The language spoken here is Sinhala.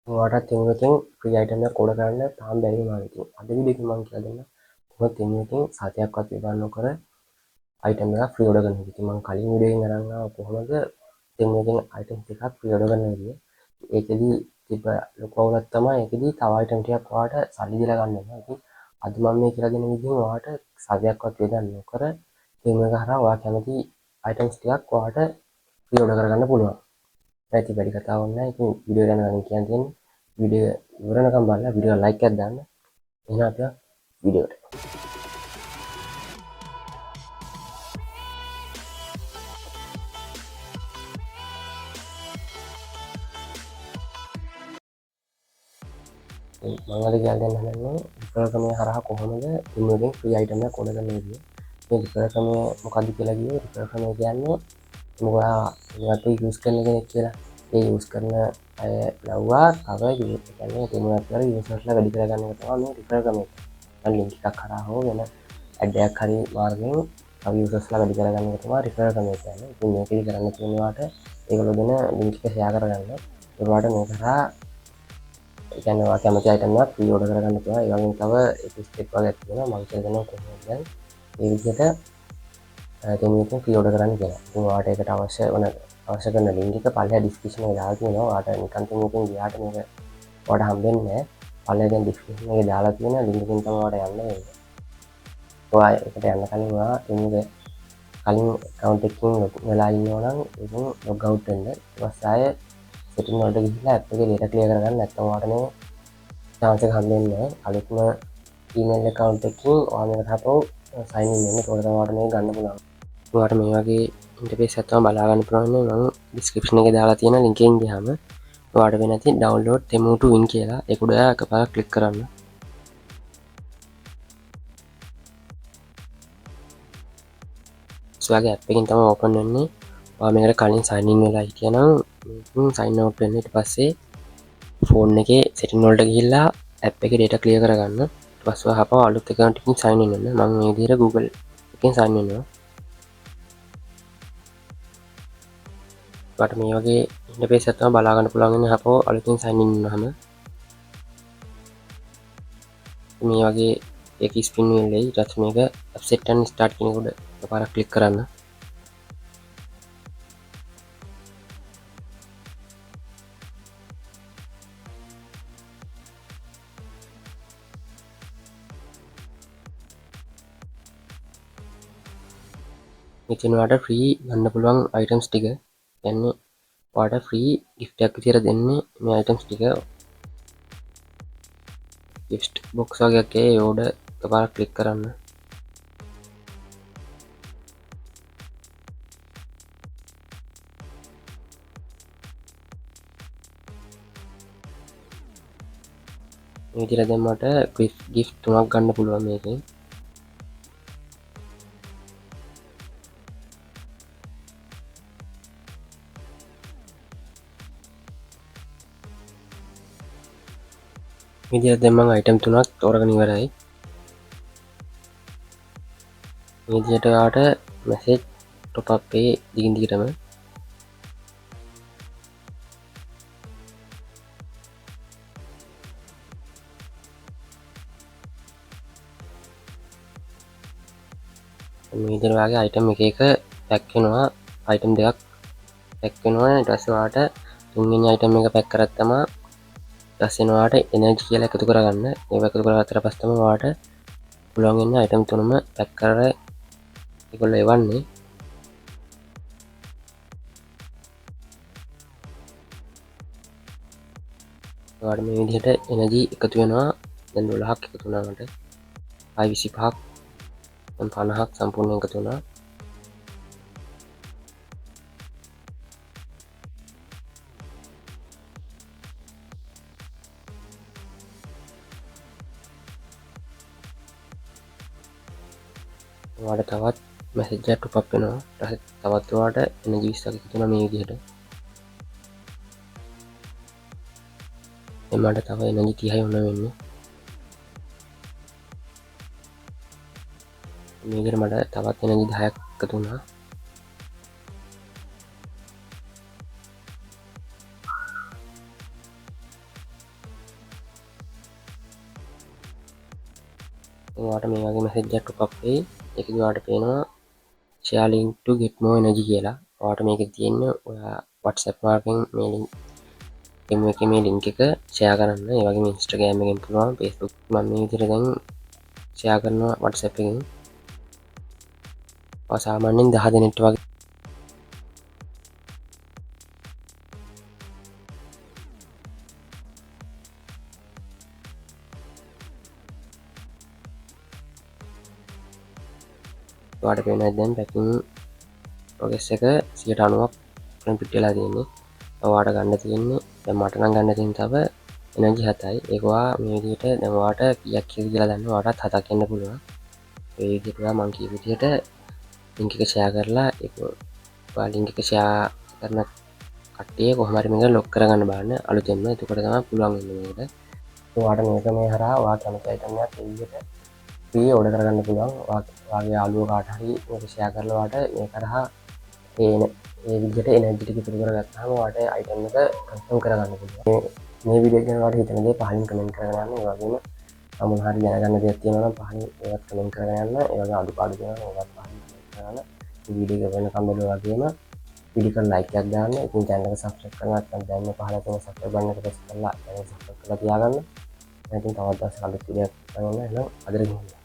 ඔයාටත් Temu එකෙන් ෆ්‍රී අයිටම් එකක් ඕඩර් කරන්න තාම බැරි වුණා. ඉතින් අද වීඩියෝ එකෙන් මම කියලා දෙන්නම් කොහොමද Temu එකෙන් සතියක්වත් විවර නොකර අයිටම් එකක් ෆ්‍රී ඕඩර් කරන්න. ඉතින් මම කලින් වීඩියෝ එකෙන් අරන් ආවා කොහොමද Temu එකෙන් අයිටම් ටිකක් ෆ්‍රී ඕඩර් කරන්න විදිය. ඒකෙදි තිබ්බ ලොකු අවුලක් තමයි ඒකෙදි තව අයිටම් ටිකක් ඔයාට සල්ලි දීලා ගන්න වෙනවා. ඉතින් අද මම මේ කියලා දෙන විදිහෙන් ඔයාට සතියක්වත් විවර නොකර Temu එක හරහා ඔයා කැමති අයිටම්ස් ටිකක් ඔයාට ෆ්‍රී ඕඩර් කරගන්න පුළුවන්. ඇති වැඩි කතාවක් නැහැ. ඉතින් වීඩියෝ එක යන කියන්න තියෙන්නේ වීඩියෝ ඉවර වෙනකම් බලලා වීඩියෝ ලයික් එකක් දාන්න. එහෙනම් අපි වීඩියෝ එකට. මම අද කියලා දෙන්න හදන්නේ රිෆරල් ක්‍රමය හරහා කොහොමද Temu එකෙන් ෆ්‍රී අයිටම් එකක් ඕඩර් කරන්න විදිය. මේ රිෆරල් ක්‍රමය මොකක්ද කියලා කිව්වොත් රිෆරල් ක්‍රමය කියන්නේ ඔයා මේකට යූස් කරන කෙනෙක් කියලා. ඒ යූස් කරන අය ලව්වා තව යූස් කියන්නේ Temu එකක් කරලා යූසර්ස්ලා වැඩි කරගන්න එක තමයි මේ රිෆරල් ක්‍රමය. ලින්ක් එකක් කරා හෝ වෙන ඇඩ් එකක් හරි මාර්ගයෙන් තව යූසර්ස්ලා වැඩි කරගන්න එක තමයි රිෆරල් ක්‍රමය කියන්නේ. ඉතින් මේකෙදි කරන්න තියෙන්නේ ඔයාට ඒගොල්ලෝ දෙන ලින්ක් එක ෂෙයා කරගන්න. ඒකට මේ කරා ඒ කියන්නේ ඔයා කැමති අයිටම් එකක් ෆ්‍රී ඕඩර් කරගන්න පුළුවන්. ඒ වගේම තව එක ස්ටෙප් වගේක් තියෙනවා. මම කියලා දෙනවා කොහොමද දැන් මේ විදිහට Temu එකෙන් ෆ්‍රී ඕඩර් කරන්න කියලා. ඉතින් ඔයාට ඒකට අවශ්‍ය කරන ලින්ක් එක පල්ලෙහා ඩිස්ක්‍රිප්ෂන් එකේ දාලා තියෙනවා. ඔයාට නිකන් Temu එකෙන් ගියාට මේක ඔයාට හම්බෙන්නේ නැහැ. පල්ලෙහා දැන් ඩිස්ක්‍රිප්ෂන් එකේ දාලා තියෙන ලින්ක් එකෙන් තමයි ඔයාට යන්න වෙන්නේ. ඔයා ඒකට යන්න කලින් ඔයා Temu එක කලින් account එකකින් ලොග් වෙලා ඉන්නවා නම් ඒකෙන් ලොග් අවුට් වෙන්න. ඊට පස්සේ ආයේ setting වලට ගිහිල්ලා app එකේ data clear කරගන්න. නැත්නම් ඔයාට මේ chance එක හම්බෙන්නේ නැහැ. අලුත්ම email account එකකින් ඔයා මේකට හපව sign in වෙන්න. ඒකට තමයි ඔයාට මේක ගන්න පුළුවන්. ඔයාට මේ වගේ ඉන්ටර්ෆේස් එකක් තමයි බලා ගන්න පුළුවන්. මම description එකේ දාලා තියෙන link එකෙන් ගියාම ඔයාට වෙන නැති download Temu to win කියලා ඒක උඩ එකපාරක් ක්ලික් කරන්න. ඔයාගේ app එකෙන් තමයි open වෙන්නේ. ඔයා මේකට කලින් sign in වෙලා හිටියනම් මේකෙන් sign out වෙන්න. ඊට පස්සේ phone එකේ setting වලට ගිහිල්ලා app එකේ data clear කරගන්න. ඊට පස්සේ ඔයා හපව අලුත් account එකකින් sign in වෙන්න. මම මේ විදිහට Google එකෙන් sign in වෙනවා. ඔයාට මේ වගේ ඉන්ටර්ෆේස් එකක් තමයි බලා ගන්න පුළුවන් වෙන්නේ හපව අලුතින් sign in වුණාම. මේ වගේ එක ස්පින් වීල් එකයි. ඊට පස්සේ මේක app set and start කියන උඩ එකපාරක් ක්ලික් කරන්න. මෙතන ඔයාලට ෆ්‍රී ගන්න පුළුවන් අයිටම්ස් ටික. කියන්නේ ඔයාලට ෆ්‍රී gift එකක් විතර දෙන්නේ මේ අයිටම්ස් ටික. gift box වගේක් ඒ උඩ එකපාරක් ක්ලික් කරන්න. මේ විදිහට දැන් මට gift 3ක් ගන්න පුළුවන් මේකෙන්. මේ විදිහට දැන් මම අයිටම් 3ක් තෝරගෙන ඉවරයි. මේ විදිහට ඔයාට message top up එකේ දිගින් දිගටම මේ විදිහට ඔයාගේ අයිටම් එක එක පැක් වෙනවා. අයිටම් දෙකක් පැක් වෙනවා. ඊට පස්සේ ඔයාට තුන්වෙනි අයිටම් එක පැක් කරත් තමයි ඊට පස්සේ ඔයාට එනර්ජි කියලා එකතු කරගන්න. ඒක එකතු කරගත්තට පස්සේ තමයි ඔයාට පුළුවන් වෙන්නේ අයිටම් තුනම පැක් කරලා ඒගොල්ලෝ එවන්නේ. ඔයාට මේ විදිහට එනර්ජි එකතු වෙනවා. දැන් 12ක් එකතු වුණා මට. ආයි 25ක් දැන් 50ක් සම්පූර්ණයෙන් එකතු වුණා. ඔයාට තවත් මැසේජ් එකක් ටොප් අප් වෙනවා. ඊට පස්සේ තවත් ඔයාට එනර්ජි 20ක් එකතු වෙනවා මේ විදිහට. දැන් මට තව එනර්ජි 30යි වුණා වෙන්නේ. මේකට මට තවත් එනර්ජි 10ක් එකතු වුණා. ඔයාලට මේ වගේ මැසේජ් එකක් pop up වෙයි. ඒකදී ඔයාලට පේනවා share link to get more energy කියලා. ඔයාලට මේකේ තියෙන ඔයා WhatsApp එකෙන් මේ link එකේ මේ link එක share කරන්න. ඒ වගේම Instagram එකෙන් පුළුවන්, Facebook මම මේ විදිහට දැන් share කරනවා WhatsApp එකෙන්. ඔය සාමාන්‍යයෙන් 10 දෙනෙක්ට වගේ ඔයාලට පේනවා දැන් packing progress එක 90ක් කම්ප්ලීට් වෙලා තියෙන්නේ. ඔයාලට ගන්න තියෙන්නේ දැන් මට නම් ගන්න තියෙන තව එනර්ජි 7යි. ඒක ඔයා මේ විදිහට දැන් ඔයාලට කීයක් කියලා දන්න ඔයාලටත් 7ක් එන්න පුළුවන්. ඒ විදිහට ඔයා මම කියපු විදිහට link එක share කරලා ඒක ඔයා link එක share කරන කට්ටිය කොහොම හරි මේක ලොක් කරගන්න බලන්න අලුතෙන්ම. එතකොට තමයි පුළුවන් වෙන්නේ මේකට. ඔයාලට මේක මේ හරහා ඔයා කැමති item එකක් ඒ විදිහට free order කරගන්න පුළුවන්. ඔයාගේ යාළුවෝ කාට හරි මේක share කරලා ඔයාලට මේක හරහා ඒ විදිහට එනර්ජි ටික ඉතුරු කරගත්තාම ඔයාලට item එක කන්ෆර්ම් කරගන්න පුළුවන්. මේ වීඩියෝ එක ගැන ඔයාලට හිතන දේ පහලින් කමෙන්ට් කරගෙන යන්න. ඒ වගේම මොන හරි දැනගන්න දෙයක් තියෙනවා නම් පහලින් ඒවත් කමෙන්ට් කරගෙන යන්න. ඒ වගේ අඩුපාඩු තියෙනවා නම් ඒවත් පහලින් කමෙන්ට් කරගන්න. මේ වීඩියෝ එක වෙනකම් බලුවා වගේම වීඩියෝ එකට ලයික් එකක් දාන්න. ඉතින් channel එක subscribe කරන්න නැත්නම් දැන් මේ පහළ තියෙන subscribe button එක press කරලා channel එක subscribe කරලා තියාගන්න. ඉතින් තවත් දවසක අලුත් වීඩියෝ එකක් ගන්න. එහෙනම් අදට ගිහින්